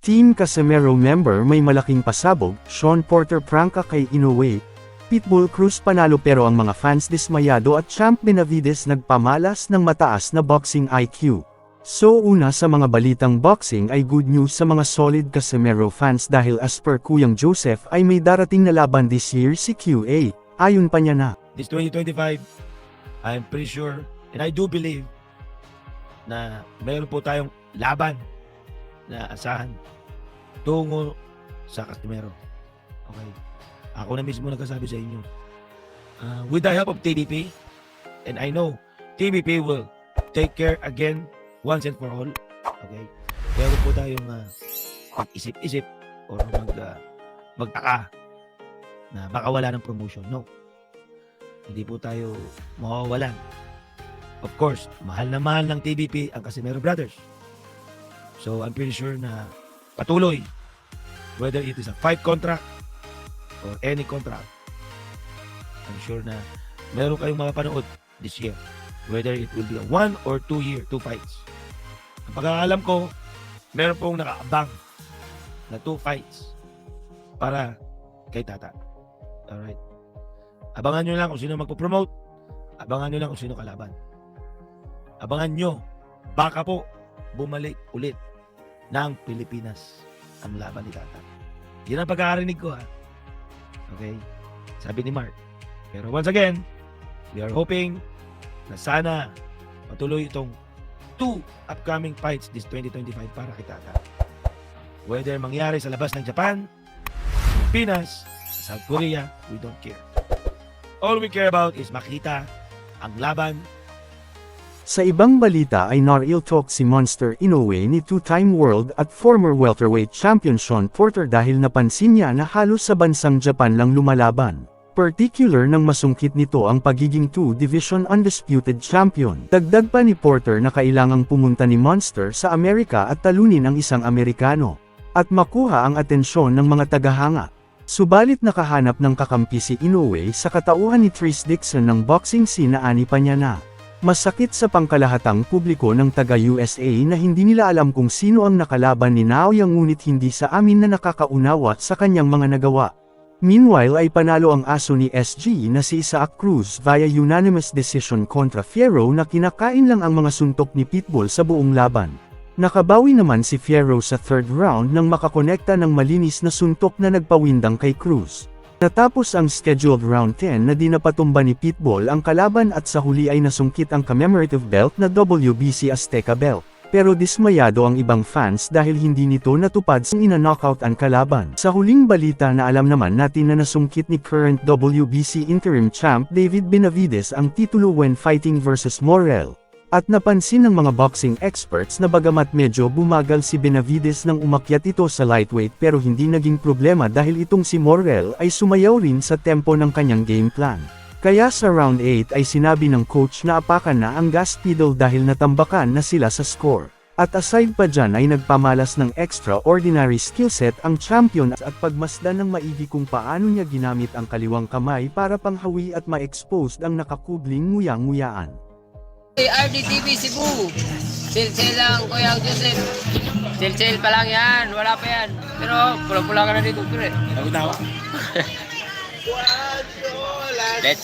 Team Casimero member may malaking pasabog, Sean Porter prangka kay Inoue. Pitbull Cruz panalo pero ang mga fans dismayado at Champ Benavides nagpamalas ng mataas na boxing IQ. So una sa mga balitang boxing ay good news sa mga solid Casimero fans dahil as per Kuyang Joseph ay may darating na laban this year si QA, ayon pa niya na. This 2025, I'm pretty sure and I do believe na mayroon po tayong laban na asahan tungo sa Casimero. Okay. Ako na mismo nagkasabi sa inyo. With the help of TBP, and I know TBP will take care again once and for all. Okay. Kaya huwag po tayong mag-isip-isip or magtaka na baka wala ng promotion. No. Hindi po tayo mawawalan. Of course, mahal na mahal ng TBP ang Casimero Brothers. So I'm pretty sure na patuloy, whether it is a fight contract or any contract, I'm sure na meron kayong mapapanood this year, whether it will be a 1 or 2 year, 2 fights. Ang pagkakalam ko, meron pong nakaabang na 2 fights para kay Tata. Alright. Abangan nyo lang kung sino magpo-promote, abangan nyo lang kung sino kalaban. Abangan nyo, baka po bumalik ulit ng Pilipinas ang laban ni Tata. Yan ang pagkakarinig ko, ha. Okay? Sabi ni Mark. Pero once again, we are hoping na sana matuloy itong 2 upcoming fights this 2025 para kay Tata. Whether mangyari sa labas ng Japan, Pilipinas, sa South Korea, we don't care. All we care about is makita ang laban. Sa ibang balita ay na-real talk si Monster Inoue ni two-time world at former welterweight champion Sean Porter dahil napansin niya na halos sa bansang Japan lang lumalaban. Particular nang masungkit nito ang pagiging 2-division undisputed champion. Dagdag pa ni Porter na kailangang pumunta ni Monster sa Amerika at talunin ang isang Amerikano, at makuha ang atensyon ng mga tagahanga. Subalit nakahanap ng kakampi si Inoue sa katauhan ni Tris Dixon ng boxing scene na ani pa niya na. Masakit sa pangkalahatang publiko ng taga-USA na hindi nila alam kung sino ang nakalaban ni Naoya ngunit hindi sa amin na nakakaunawa sa kanyang mga nagawa. Meanwhile ay panalo ang aso ni SG na si Isaac Cruz via unanimous decision kontra Fierro na kinakain lang ang mga suntok ni Pitbull sa buong laban. Nakabawi naman si Fierro sa third round nang makakonekta ng malinis na suntok na nagpawindang kay Cruz. Natapos ang scheduled round 10 na di napatumba ni Pitbull ang kalaban at sa huli ay nasungkit ang commemorative belt na WBC Azteca belt. Pero dismayado ang ibang fans dahil hindi nito natupad sa ina-knockout ang kalaban. Sa huling balita na alam naman natin na nasungkit ni current WBC interim champ David Benavides ang titulo when fighting versus Morrell. At napansin ng mga boxing experts na bagamat medyo bumagal si Benavides nang umakyat ito sa lightweight pero hindi naging problema dahil itong si Morrell ay sumayaw rin sa tempo ng kanyang game plan. Kaya sa round 8 ay sinabi ng coach na apakan na ang gas pedal dahil natambakan na sila sa score. At aside pa dyan ay nagpamalas ng extraordinary skillset ang champion at pagmasdan ng maigi kung paano niya ginamit ang kaliwang kamay para panghawi at ma-expose ang nakakubling nguya-nguyaan. RDTV Cebu. Chill lang, Kuya Joseph. Chill pa lang yan. Wala pa yan. Pero pula-pula ka na dito, pre. Tawa. Let's